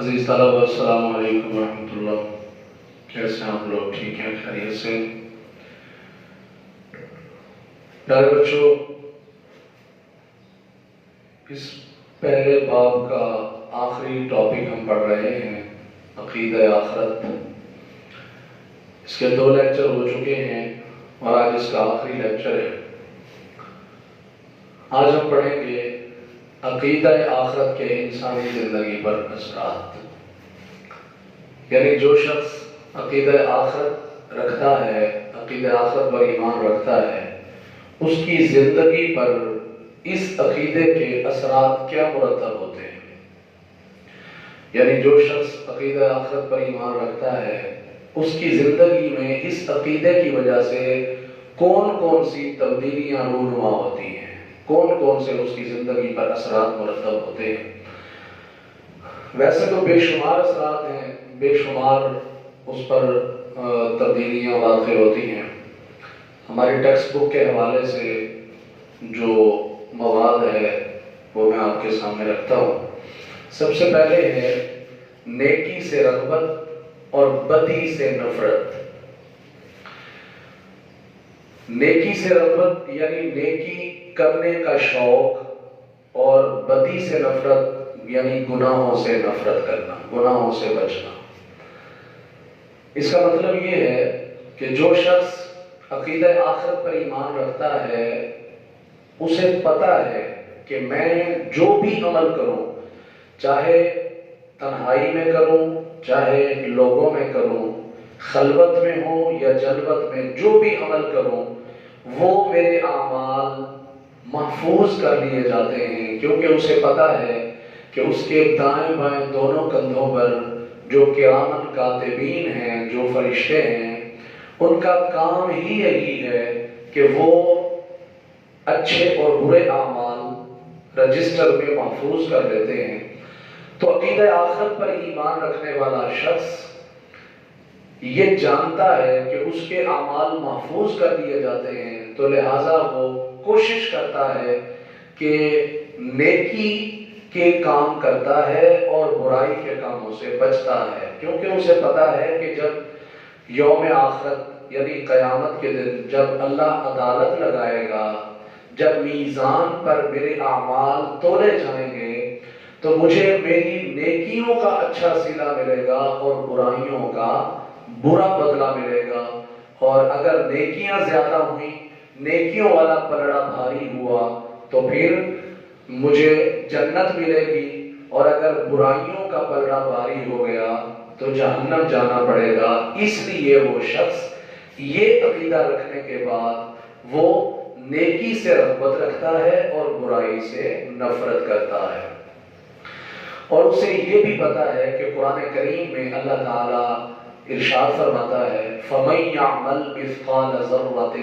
عزیز طلبہ السلام علیکم ورحمۃ اللہ. کیسے ہیں آپ لوگ؟ ٹھیک ہیں؟ خیریت سے؟ پیارے بچوں، اس پہلے باب کا آخری ٹاپک ہم پڑھ رہے ہیں، عقیدہ آخرت. اس کے 2 لیکچر ہو چکے ہیں اور آج اس کا آخری لیکچر ہے. آج ہم پڑھیں گے عقیدہ آخرت کے انسانی زندگی پر اثرات. یعنی جو شخص عقیدہ آخرت رکھتا ہے، عقیدہ آخرت پر ایمان رکھتا ہے، اس کی زندگی پر اس عقیدے کے اثرات کیا مرتب ہوتے ہیں. یعنی جو شخص عقیدہ آخرت پر ایمان رکھتا ہے، اس کی زندگی میں اس عقیدے کی وجہ سے کون کون سی تبدیلیاں رونما ہوتی ہیں، کون کون سے اس کی زندگی پر اثرات مرتب ہوتے ہیں. ویسے تو بے شمار اثرات ہیں، بے شمار اس پر تبدیلیاں واقع ہوتی ہیں. ہماری ٹیکسٹ بک کے حوالے سے جو مواد ہے وہ میں آپ کے سامنے رکھتا ہوں. سب سے پہلے ہے نیکی سے رغبت اور بدی سے نفرت. نیکی سے رغبت یعنی نیکی کرنے کا شوق، اور بدی سے نفرت یعنی گناہوں سے نفرت کرنا، گناہوں سے بچنا. اس کا مطلب یہ ہے کہ جو شخص عقیدہ آخرت پر ایمان رکھتا ہے، اسے پتا ہے کہ میں جو بھی عمل کروں، چاہے تنہائی میں کروں، چاہے لوگوں میں کروں، خلوت میں ہوں یا جلوت میں، جو بھی عمل کروں وہ میرے اعمال محفوظ کر لیے جاتے ہیں. کیونکہ اسے پتا ہے کہ اس کے دائیں بائیں دونوں کندھوں پر جو کرامن کاتبین ہیں، جو فرشتے ہیں، ان کا کام ہی یہی ہے کہ وہ اچھے اور برے اعمال رجسٹر میں محفوظ کر لیتے ہیں. تو عقیدہ آخرت پر ایمان رکھنے والا شخص یہ جانتا ہے کہ اس کے اعمال محفوظ کر دیے جاتے ہیں، تو لہٰذا وہ کوشش کرتا ہے کہ نیکی کے کام کرتا ہے اور برائی کے کاموں سے بچتا ہے. کیونکہ اسے پتا ہے کہ جب یوم آخرت یعنی قیامت کے دن جب اللہ عدالت لگائے گا، جب میزان پر میرے اعمال تولے جائیں گے، تو مجھے میری نیکیوں کا اچھا صلہ ملے گا اور برائیوں کا برا بدلہ ملے گا. اور اگر نیکیاں زیادہ ہوئیں، نیکیوں والا پلڑا بھاری ہوا، تو پھر مجھے جنت ملے گی، اور اگر برائیوں کا پلڑا بھاری ہو گیا تو جہنم جانا پڑے گا. اس لیے وہ شخص یہ عقیدہ رکھنے کے بعد وہ نیکی سے رغبت رکھتا ہے اور برائی سے نفرت کرتا ہے. اور اسے یہ بھی پتا ہے کہ قرآن کریم میں اللہ تعالیٰ ارشاد فرماتا ہے فَمَن يَعْمَلْ مِثْقَالَ ذَرَّةٍ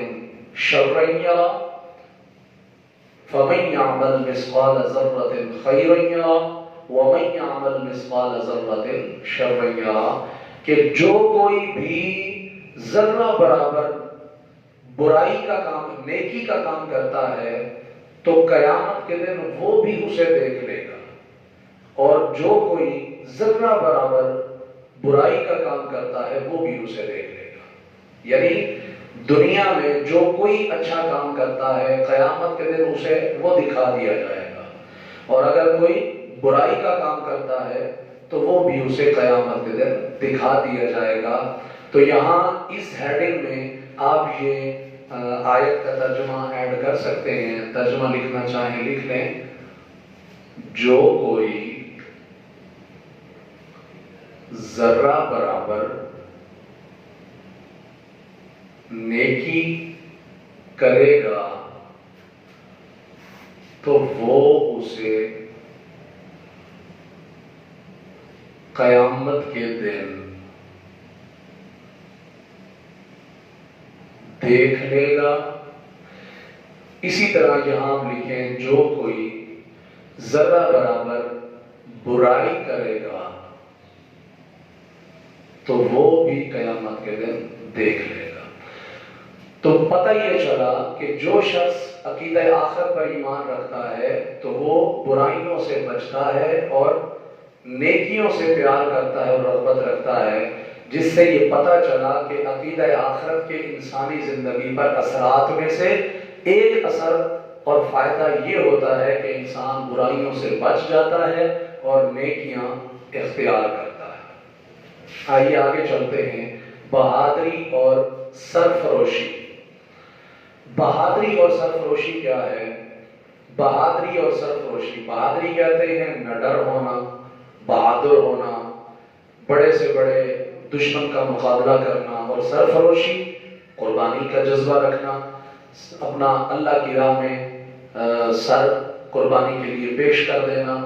شَرًّا يَرَهُ فَمَن يَعْمَلْ مِثْقَالَ ذَرَّةٍ خَيْرًا يَرَهُ وَمَن يَعْمَلْ مِثْقَالَ ذَرَّةٍ شَرًّا يَرَهُ. کہ جو کوئی بھی ذرہ برابر برائی کا کام، نیکی کا کام کرتا ہے تو قیامت کے دن وہ بھی اسے دیکھ لے گا، اور جو کوئی ذرہ برابر برائی کا کام کرتا ہے وہ بھی اسے دیکھ لے گا. یعنی دنیا میں جو کوئی اچھا کام کرتا ہے قیامت کے دن اسے وہ دکھا دیا جائے گا، اور اگر کوئی برائی کا کام کرتا ہے تو وہ بھی اسے قیامت کے دن دکھا دیا جائے گا. تو یہاں اس ہیڈنگ میں آپ یہ آیت کا ترجمہ ایڈ کر سکتے ہیں. ترجمہ لکھنا چاہیں لکھ لیں. جو کوئی ذرہ برابر نیکی کرے گا تو وہ اسے قیامت کے دن دیکھ لے گا. اسی طرح یہاں ہم لکھیں جو کوئی ذرہ برابر برائی کرے گا تو وہ بھی قیامت کے دن دیکھ لے گا. تو پتہ یہ چلا کہ جو شخص عقیدہ آخرت پر ایمان رکھتا ہے تو وہ برائیوں سے بچتا ہے اور نیکیوں سے پیار کرتا ہے اور رغبت رکھتا ہے، جس سے یہ پتہ چلا کہ عقیدہ آخرت کے انسانی زندگی پر اثرات میں سے ایک اثر اور فائدہ یہ ہوتا ہے کہ انسان برائیوں سے بچ جاتا ہے اور نیکیاں اختیار کرتا ہے۔ آئیے آگے چلتے ہیں۔ بہادری اور سرفروشی۔ بہادری اور سرفروشی کیا ہے؟ بہادری اور سرفروشی، بہادری کہتے ہیں نڈر ہونا، بہادر ہونا، بڑے سے بڑے دشمن کا مقابلہ کرنا، اور سرفروشی قربانی کا جذبہ رکھنا، اپنا اللہ کی راہ میں سر قربانی کے لیے پیش کر دینا۔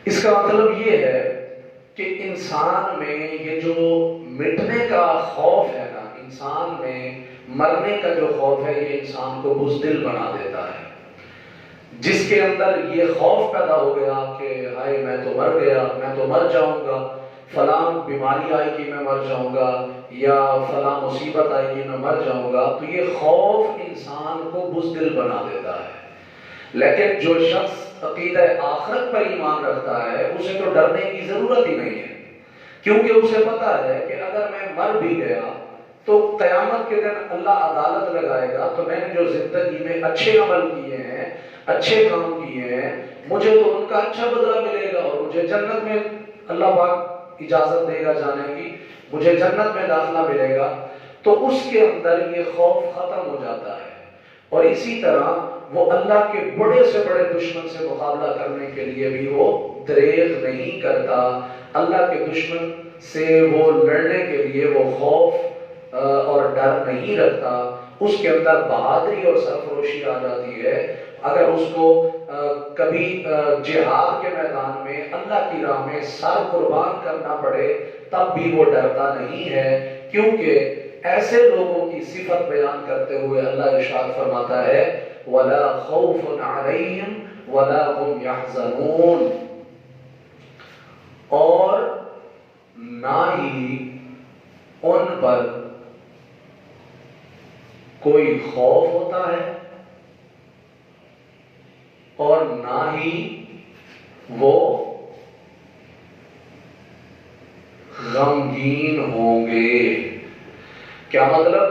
اس کا مطلب یہ ہے کہ انسان میں یہ جو مٹنے کا خوف ہے نا، انسان میں مرنے کا جو خوف ہے، یہ انسان کو بزدل بنا دیتا ہے۔ جس کے اندر یہ خوف پیدا ہو گیا کہ ہائے میں تو مر گیا، میں تو مر جاؤں گا، فلاں بیماری آئے گی میں مر جاؤں گا، یا فلاں مصیبت آئے گی میں مر جاؤں گا، تو یہ خوف انسان کو بزدل بنا دیتا ہے۔ لیکن جو شخص عقیدہ آخرت پر ایمان رکھتا ہے، اسے تو ڈرنے کی ضرورت ہی نہیں ہے، کیونکہ اسے پتا ہے کہ اگر میں مر بھی گیا تو قیامت کے دن اللہ عدالت لگائے گا، تو میں نے جو زندگی میں اچھے عمل کیے ہیں، اچھے کام کیے ہیں، مجھے تو ان کا اچھا بدلہ ملے گا، اور مجھے جنت میں اللہ پاک اجازت دے گا جانے کی، مجھے جنت میں داخلہ ملے گا۔ تو اس کے اندر یہ خوف ختم ہو جاتا ہے، اور اسی طرح وہ اللہ کے بڑے سے بڑے دشمن سے مقابلہ کرنے کے لیے بھی وہ دریغ نہیں کرتا، اللہ کے دشمن سے وہ لڑنے کے لیے وہ خوف اور ڈر نہیں رکھتا، اس کے اندر بہادری اور سرفروشی آ جاتی ہے۔ اگر اس کو کبھی جہاد کے میدان میں اللہ کی راہ میں سر قربان کرنا پڑے تب بھی وہ ڈرتا نہیں ہے، کیونکہ ایسے لوگوں کی صفت بیان کرتے ہوئے اللہ ارشاد فرماتا ہے وَلَا خَوْفٌ عَلَيْهِمْ وَلَا هُمْ يَحْزَنُونَ، اور نہ ہی ان پر کوئی خوف ہوتا ہے اور نہ ہی وہ غمگین ہوں گے۔ کیا مطلب؟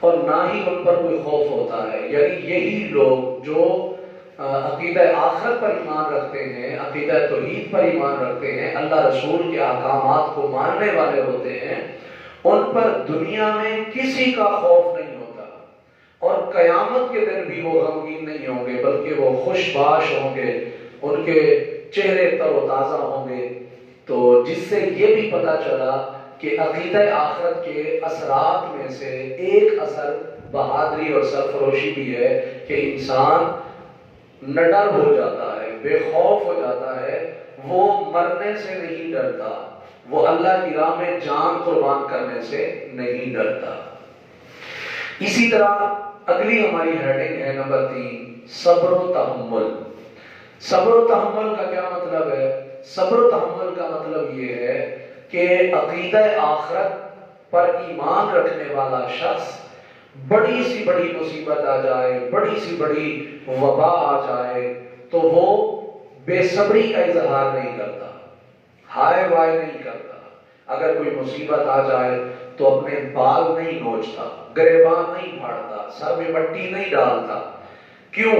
اور نہ ہی ان پر کوئی خوف ہوتا ہے، یعنی یہی لوگ جو عقیدہ آخرت پر ایمان رکھتے ہیں، عقیدہ توحید پر ایمان رکھتے ہیں، اللہ رسول کے احکامات کو ماننے والے ہوتے ہیں، ان پر دنیا میں کسی کا خوف نہیں ہوتا، اور قیامت کے دن بھی وہ غمگین نہیں ہوں گے، بلکہ وہ خوش باش ہوں گے، ان کے چہرے تر و تازہ ہوں گے۔ تو جس سے یہ بھی پتہ چلا کہ عقیدہ آخرت کے اثرات میں سے ایک اثر بہادری اور سرفروشی بھی ہے کہ انسان نڈر ہو جاتا ہے، بے خوف ہو جاتا ہے، وہ مرنے سے نہیں ڈرتا، وہ اللہ کی راہ میں جان قربان کرنے سے نہیں ڈرتا۔ اسی طرح اگلی ہماری ہیڈنگ ہے نمبر 3، صبر و تحمل۔ صبر و تحمل کا کیا مطلب ہے؟ صبر و تحمل کا مطلب یہ ہے کہ عقیدہ آخرت پر ایمان رکھنے والا شخص بڑی سی بڑی مصیبت آ جائے، بڑی سی بڑی وبا آ جائے تو وہ بے صبری کا اظہار نہیں کرتا، ہائے وائے نہیں کرتا۔ اگر کوئی مصیبت آ جائے تو اپنے بال نہیں نوچتا، گریبان نہیں پھاڑتا، سر میں مٹی نہیں ڈالتا۔ کیوں؟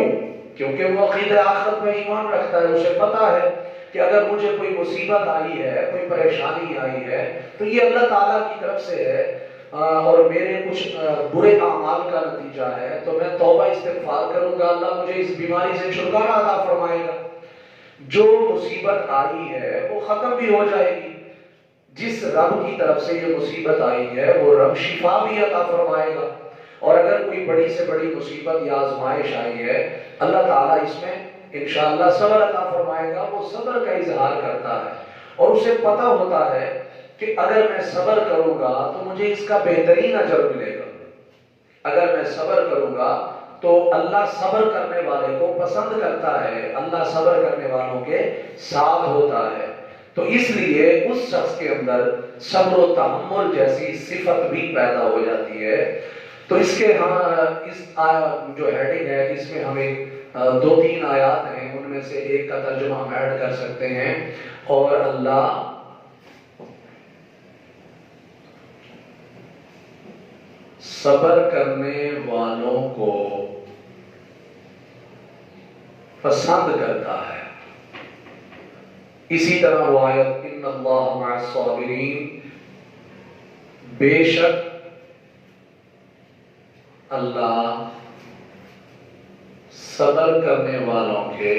کیونکہ وہ عقیدہ آخرت میں ایمان رکھتا ہے، اسے پتا ہے کہ اگر مجھے کوئی مصیبت آئی ہے، کوئی پریشانی آئی ہے تو یہ اللہ تعالیٰ کی طرف سے ہے، اور میرے کچھ برے اعمال کا نتیجہ ہے، تو میں توبہ استغفار کروں گا، اللہ مجھے اس بیماری سے چھٹکارا عطا فرمائے گا۔ جو مصیبت آئی ہے وہ ختم بھی ہو جائے گی، جس رب کی طرف سے یہ مصیبت آئی ہے وہ رب شفا بھی عطا فرمائے گا۔ اور اگر کوئی بڑی سے بڑی مصیبت یا آزمائش آئی ہے، اللہ تعالیٰ اس میں انشاءاللہ صبر عطا فرمائے گا، وہ صبر کا اظہار کرتا ہے، اور اسے پتہ ہوتا ہے کہ اگر میں صبر کروں گا تو مجھے اس کا بہترین اجر ملے گا، اگر میں صبر کروں گا تو اللہ صبر کرنے والے کو پسند کرتا ہے، اللہ صبر کرنے والوں کے ساتھ ہوتا ہے۔ تو اس لیے اس شخص کے اندر صبر و تحمل جیسی صفت بھی پیدا ہو جاتی ہے۔ تو اس کے اس جو ہیڈنگ ہے، اس میں ہمیں 2-3 آیات ہیں، ان میں میں سے ایک کا ترجمہ ہم ایڈ کر سکتے ہیں، اور اللہ صبر کرنے والوں کو پسند کرتا ہے۔ اسی طرح وہ آیت ان اللہ مع الصابرین، بے شک اللہ صبر کرنے والوں کے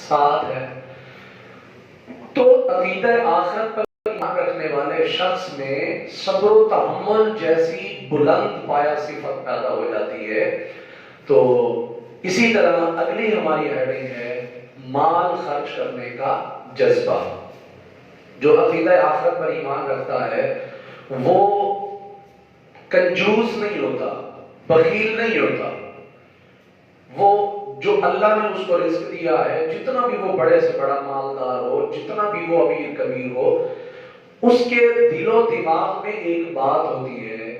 ساتھ ہے۔ تو عقیدہ آخرت پر ایمان رکھنے والے شخص میں صبر و تحمل جیسی بلند پایہ صفت پیدا ہو جاتی ہے۔ تو اسی طرح اگلی ہماری ہیڈنگ ہے مال خرچ کرنے کا جذبہ۔ جو عقیدہ آخرت پر ایمان رکھتا ہے وہ کنجوس نہیں ہوتا، بخیل نہیں ہوتا۔ وہ جو اللہ نے اس کو رزق دیا ہے، جتنا بھی وہ بڑے سے بڑا مالدار ہو، جتنا بھی وہ امیر کبیر ہو، اس کے دل و دماغ میں ایک بات ہوتی ہے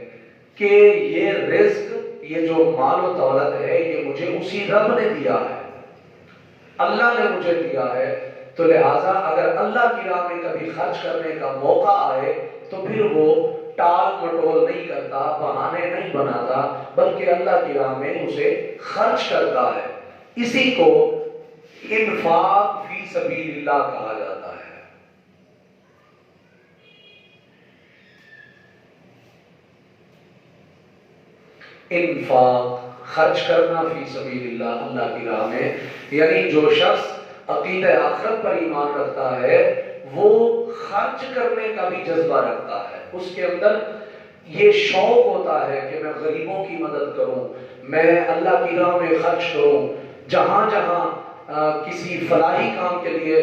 کہ یہ رزق، یہ جو مال و دولت ہے، یہ مجھے اسی رب نے دیا ہے، اللہ نے مجھے دیا ہے۔ تو لہٰذا اگر اللہ کی راہ میں کبھی خرچ کرنے کا موقع آئے تو پھر وہ ٹال مٹول نہیں کرتا، بہانے نہیں بناتا، بلکہ اللہ کی راہ میں اسے خرچ کرتا ہے۔ اسی کو انفاق فی سبیل اللہ کہا جاتا ہے۔ انفاق، خرچ کرنا فی سبیل اللہ، اللہ کی راہ میں، یعنی جو شخص عقیدہ آخرت پر ایمان رکھتا ہے وہ خرچ کرنے کا بھی جذبہ رکھتا ہے۔ اس کے اندر یہ شوق ہوتا ہے کہ میں غریبوں کی مدد کروں، میں اللہ کی راہ میں خرچ کروں، جہاں جہاں کسی فلاحی کام کے لیے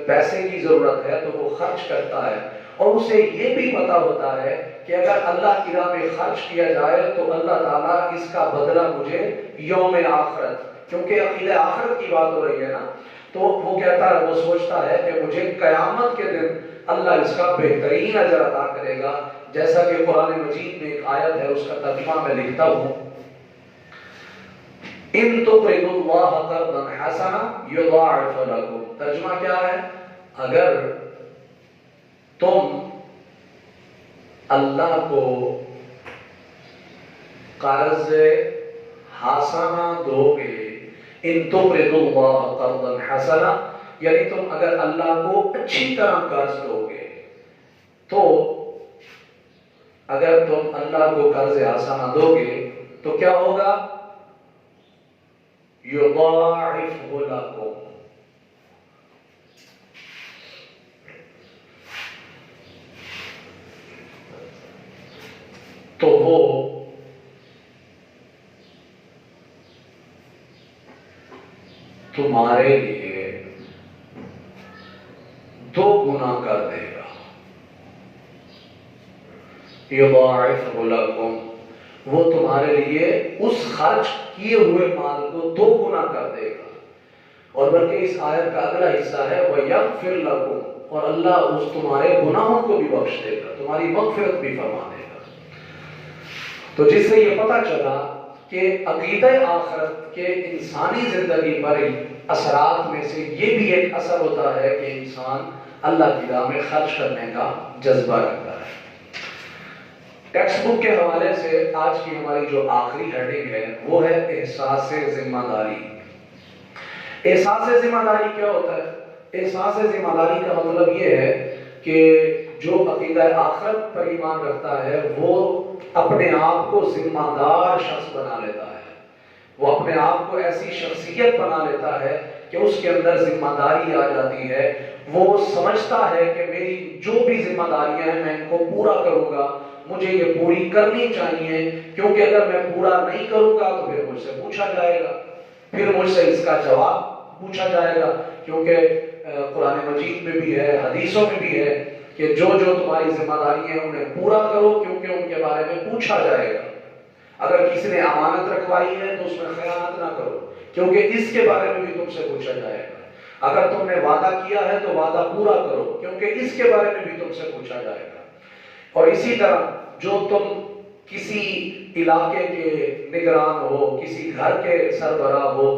پیسے کی ضرورت ہے تو وہ خرچ کرتا ہے، اور اسے یہ بھی پتا ہوتا ہے کہ اگر اللہ کی راہ میں خرچ کیا جائے تو اللہ تعالیٰ اس کا بدلہ مجھے یوم آخرت، کیونکہ عقیدہ آخرت کی بات ہو رہی ہے نا، تو وہ کہتا ہے، وہ سوچتا ہے کہ مجھے قیامت کے دن اللہ اس کا بہترین اجر عطا کرے گا، جیسا کہ قرآن مجید میں ایک آیت ہے، اس کا ترجمہ میں لکھتا ہوں، ان تقرضوا اللہ قرضا حسنا یضاعف لکم۔ ترجمہ کیا ہے؟ اگر تم اللہ کو قرض حسنا دو گے، ان تقرضوا اللہ قرضا حسنا، یعنی تم اگر اللہ کو اچھی طرح قرض دو گے، تو اگر تم اللہ کو قرض حسنا دو گے تو کیا ہوگا؟ یضاعفہ لکم، تو وہ تمہارے لیے دو گنا کر دے گا۔ یضاعفہ لکم، وہ تمہارے لیے اس خرچ کیے ہوئے مال کو دو گنا کر دے گا، اور بلکہ اس آیت کا اگلا حصہ ہے وَيَغْفِرْ لَكُمْ، اور اللہ اس تمہارے گناہوں کو بھی بخش دے گا، تمہاری مغفرت بھی فرما دے گا۔ تو جس سے یہ پتہ چلا کہ عقیدہ آخرت کے انسانی زندگی پر اثرات میں سے یہ بھی ایک اثر ہوتا ہے کہ انسان اللہ کی راہ میں خرچ کرنے کا جذبہ رکھتا ہے۔ ٹیکسٹ بک کے حوالے سے آج کی ہماری جو آخری ہیڈنگ ہے وہ ہے احساس ذمہ داری۔ احساس ذمہ داری کیا ہوتا ہے؟ احساس ذمہ داری کا مطلب یہ ہے کہ جو عقیدہ آخرت پر ایمان رکھتا ہے وہ اپنے آپ کو ذمہ دار شخص بنا لیتا ہے، وہ اپنے آپ کو ایسی شخصیت بنا لیتا ہے کہ اس کے اندر ذمہ داری آ جاتی ہے۔ وہ سمجھتا ہے کہ میری جو بھی ذمہ داریاں ہیں میں ان کو پورا کروں گا، مجھے یہ پوری کرنی چاہیے، کیونکہ اگر میں پورا نہیں کروں گا تو پھر مجھ سے پوچھا جائے گا، پھر مجھ سے اس کا جواب پوچھا جائے گا، کیونکہ قرآن مجید میں بھی ہے، حدیثوں میں بھی ہے کہ جو جو تمہاری ذمہ داری ہیں انہیں پورا کرو، کیونکہ ان کے بارے میں پوچھا جائے گا۔ اگر کسی نے امانت رکھوائی ہے تو اس میں خیانت نہ کرو، کیونکہ اس کے بارے میں بھی تم سے پوچھا جائے گا۔ اگر تم نے وعدہ کیا ہے تو وعدہ پورا کرو، کیونکہ اس کے بارے میں بھی تم سے پوچھا جائے گا۔ اور اسی طرح جو تم کسی علاقے کے نگران ہو، کسی گھر کے سربراہ ہو،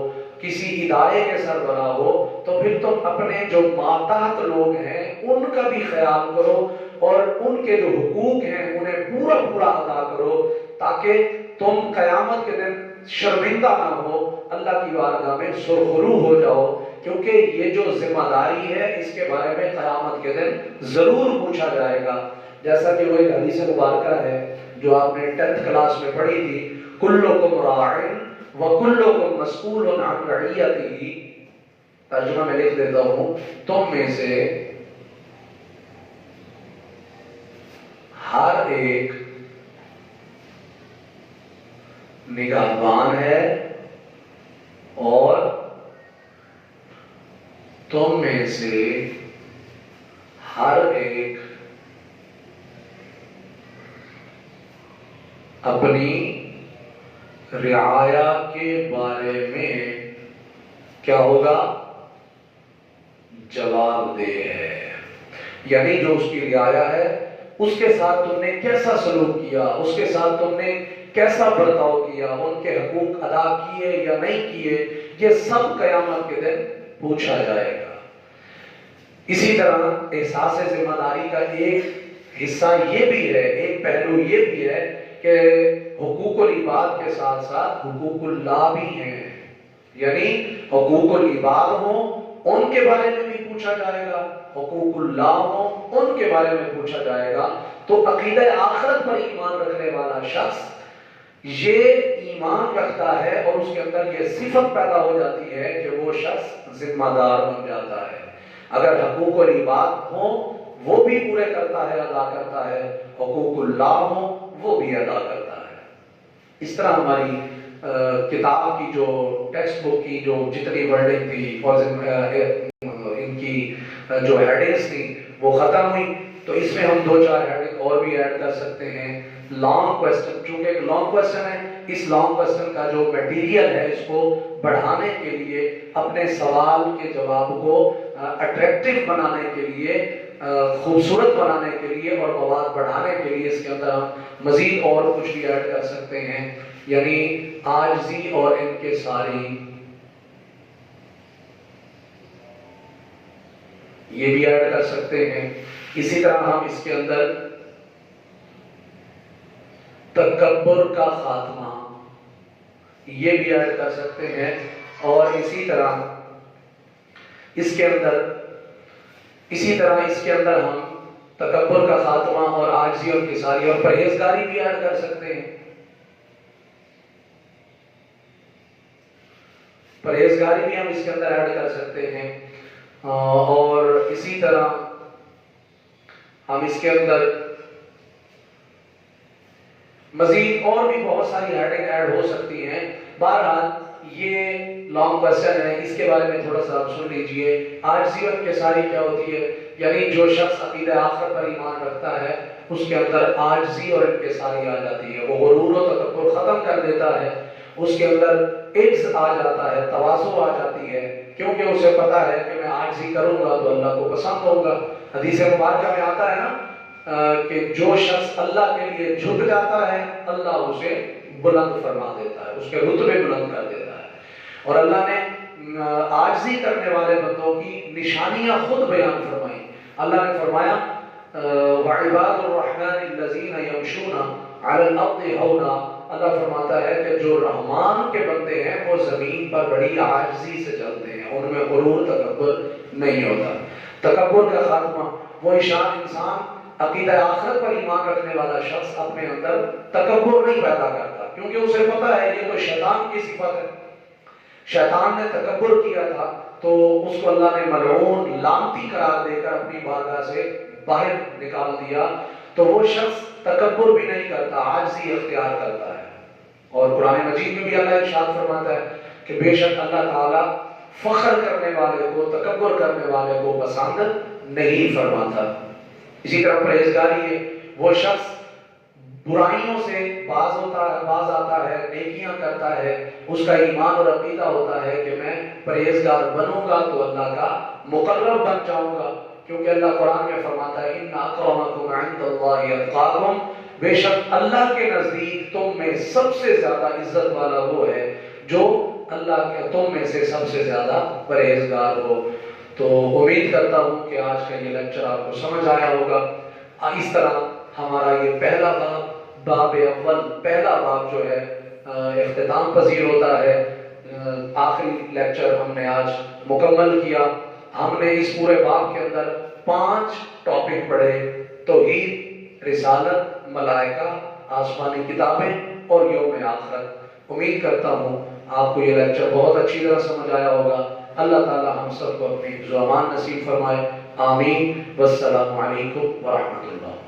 کسی ادارے کے سربراہ ہو تو پھر تم اپنے جو ماتحت لوگ ہیں ان کا بھی خیال کرو اور ان کے جو حقوق ہیں انہیں پورا پورا ادا کرو، تاکہ تم قیامت کے دن شرمندہ نہ ہو، اللہ کی بارگاہ میں سرخرو ہو جاؤ، کیونکہ یہ جو ذمہ داری ہے اس کے بارے میں قیامت کے دن ضرور پوچھا جائے گا۔ جیسا کہ وہ ایک حدیث مبارکہ ہے جو آپ نے 10th کلاس میں پڑھی تھی، کلکم راعٍ وکلکم مسئول عن رعیتہ، ترجمہ میں لکھ دیتا ہوں، تم میں سے ہر ایک نگہبان ہے اور تم میں سے ہر ایک اپنی رعایا کے بارے میں کیا ہوگا؟ جواب دہ ہے۔ یعنی جو اس کی رعایا ہے اس کے ساتھ تم نے کیسا سلوک کیا، اس کے ساتھ تم نے کیسا برتاؤ کیا، ان کے حقوق ادا کیے یا نہیں کیے، یہ سب قیامت کے دن پوچھا جائے گا۔ اسی طرح احساس ذمہ داری کا ایک حصہ یہ بھی ہے، ایک پہلو یہ بھی ہے کہ حقوق العباد کے ساتھ ساتھ حقوق اللہ بھی ہیں، یعنی حقوق العباد ہوں ان کے بارے میں بھی پوچھا جائے گا، حقوق اللہ ہوں ان کے بارے میں پوچھا جائے گا۔ تو عقیدہ آخرت پر ایمان رکھنے والا شخص یہ ایمان رکھتا ہے اور اس کے اندر یہ صفت پیدا ہو جاتی ہے کہ وہ شخص ذمہ دار بن جاتا ہے۔ اگر حقوق العباد ہوں وہ بھی پورے کرتا ہے، ادا کرتا ہے، حقوق اللہ ہوں وہ بھی ادا کرتا ہے۔ اس طرح ہماری کتاب کی جو ٹیکسٹ بک کی جو جتنی ورڈنگ تھی ان کی جو ہیڈنگز تھی وہ ختم ہوئی، تو اس میں ہم 2-4 ہیڈنگ اور بھی ایڈ کر سکتے ہیں۔ لانگ کوسچن، چونکہ ایک لانگ کوسچن ہے، اس لانگ کوسچن کا جو میٹیریل ہے اس کو بڑھانے کے لیے، اپنے سوال کے جواب کو اٹریکٹیو بنانے کے لیے، خوبصورت بنانے کے لیے اور مواد بڑھانے کے لیے اس کے اندر ہم مزید اور کچھ بھی ایڈ کر سکتے ہیں، یعنی عاجزی اور انکساری، یہ بھی ایڈ کر سکتے ہیں۔ اسی طرح ہم اس کے اندر تکبر کا خاتمہ یہ بھی ایڈ کر سکتے ہیں، اور اسی طرح اس کے اندر ہم تکبر کا خاتمہ اور عاجزی اور انکساری اور پرہیزگاری بھی ایڈ کر سکتے ہیں۔ پرہیزگاری بھی ہم اس کے اندر ایڈ کر سکتے ہیں، اور اسی طرح ہم اس کے اندر مزید اور بھی بہت ساری ہیڈنگ ایڈ ہو سکتی ہیں۔ بہرحال یہ لانگ کوسچن ہے، اس کے بارے میں تھوڑا سا آپ سن لیجئے۔ عاجزی اور انکساری کیا ہوتی ہے؟ یعنی جو شخص عقیدہ آخرت پر ایمان رکھتا ہے اس کے اندر عاجزی اور انکساری آ جاتی ہے، وہ غرور و تکبر ختم کر دیتا ہے، اس کے اندر عجز آ جاتا ہے، تواضع آ جاتی ہے، کیونکہ اسے پتا ہے کہ میں عاجزی کروں گا تو اللہ کو پسند ہوگا۔ حدیث مبارکہ میں آتا ہے نا کہ جو شخص اللہ کے لیے جھک جاتا ہے اللہ اسے بلند فرما دیتا ہے، اس کے رتبے بلند کر دیتا ہے۔ اور اللہ نے عاجزی کرنے والے بندوں کی نشانیاں خود بیان فرمائی۔ اللہ نے فرمایا وَعِبَادُ الرَّحْمَنِ الَّذِينَ يَمْشُونَ عَلَى الْأَرْضِ هَوْنًا، اللہ فرماتا ہے کہ جو رحمان کے بندے ہیں وہ زمین پر بڑی عاجزی سے چلتے ہیں، ان میں غرور تکبر نہیں ہوتا۔ تکبر کا خاتمہ، وہ شان انسان عقیدہ آخرت پر ایمان رکھنے والا شخص اپنے اندر تکبر نہیں پیدا کرتا، کیونکہ اسے پتا ہے یہ تو شیطان کی صفت ہے۔ شیطان نے تکبر کیا تھا تو اس کو اللہ نے ملعون لعنتی قرار دے کر اپنی بارگاہ سے باہر نکال دیا، تو وہ شخص تکبر بھی نہیں کرتا، عاجزی اختیار کرتا ہے۔ اور قرآن مجید میں بھی اللہ ارشاد فرماتا ہے کہ بے شک اللہ تعالیٰ فخر کرنے والے کو، تکبر کرنے والے کو پسند نہیں فرماتا۔ اسی طرح پرہیزگاری ہے، وہ شخص برائیوں سے باز آتا ہے، نیکیاں کرتا ہے، اس کا ایمان اور عقیدہ ہوتا ہے کہ میں پرہیزگار بنوں گا تو اللہ کا مقرب بن جاؤں گا، کیونکہ اللہ قرآن میں فرماتا ہے ان اکرمکم عند اللہ اتقاکم، بے شک اللہ کے نزدیک تم میں سب سے زیادہ عزت والا وہ ہے جو اللہ کے تم میں سے سب سے زیادہ پرہیزگار ہو۔ تو امید کرتا ہوں کہ آج کا یہ لیکچر آپ کو سمجھ آیا ہوگا۔ اس طرح ہمارا یہ پہلا باب اول پہلا باب جو ہے اختتام پذیر ہوتا ہے۔ آخری لیکچر ہم نے آج مکمل کیا۔ ہم نے اس پورے باب کے اندر 5 ٹاپک پڑھے: توحید، رسالت، ملائکہ، آسمانی کتابیں اور یوم آخرت۔ امید کرتا ہوں آپ کو یہ لیکچر بہت اچھی طرح سمجھ آیا ہوگا۔ اللہ تعالی ہم سب کو اپنی حفظ و امان نصیب فرمائے، آمین۔ والسلام علیکم ورحمۃ اللہ۔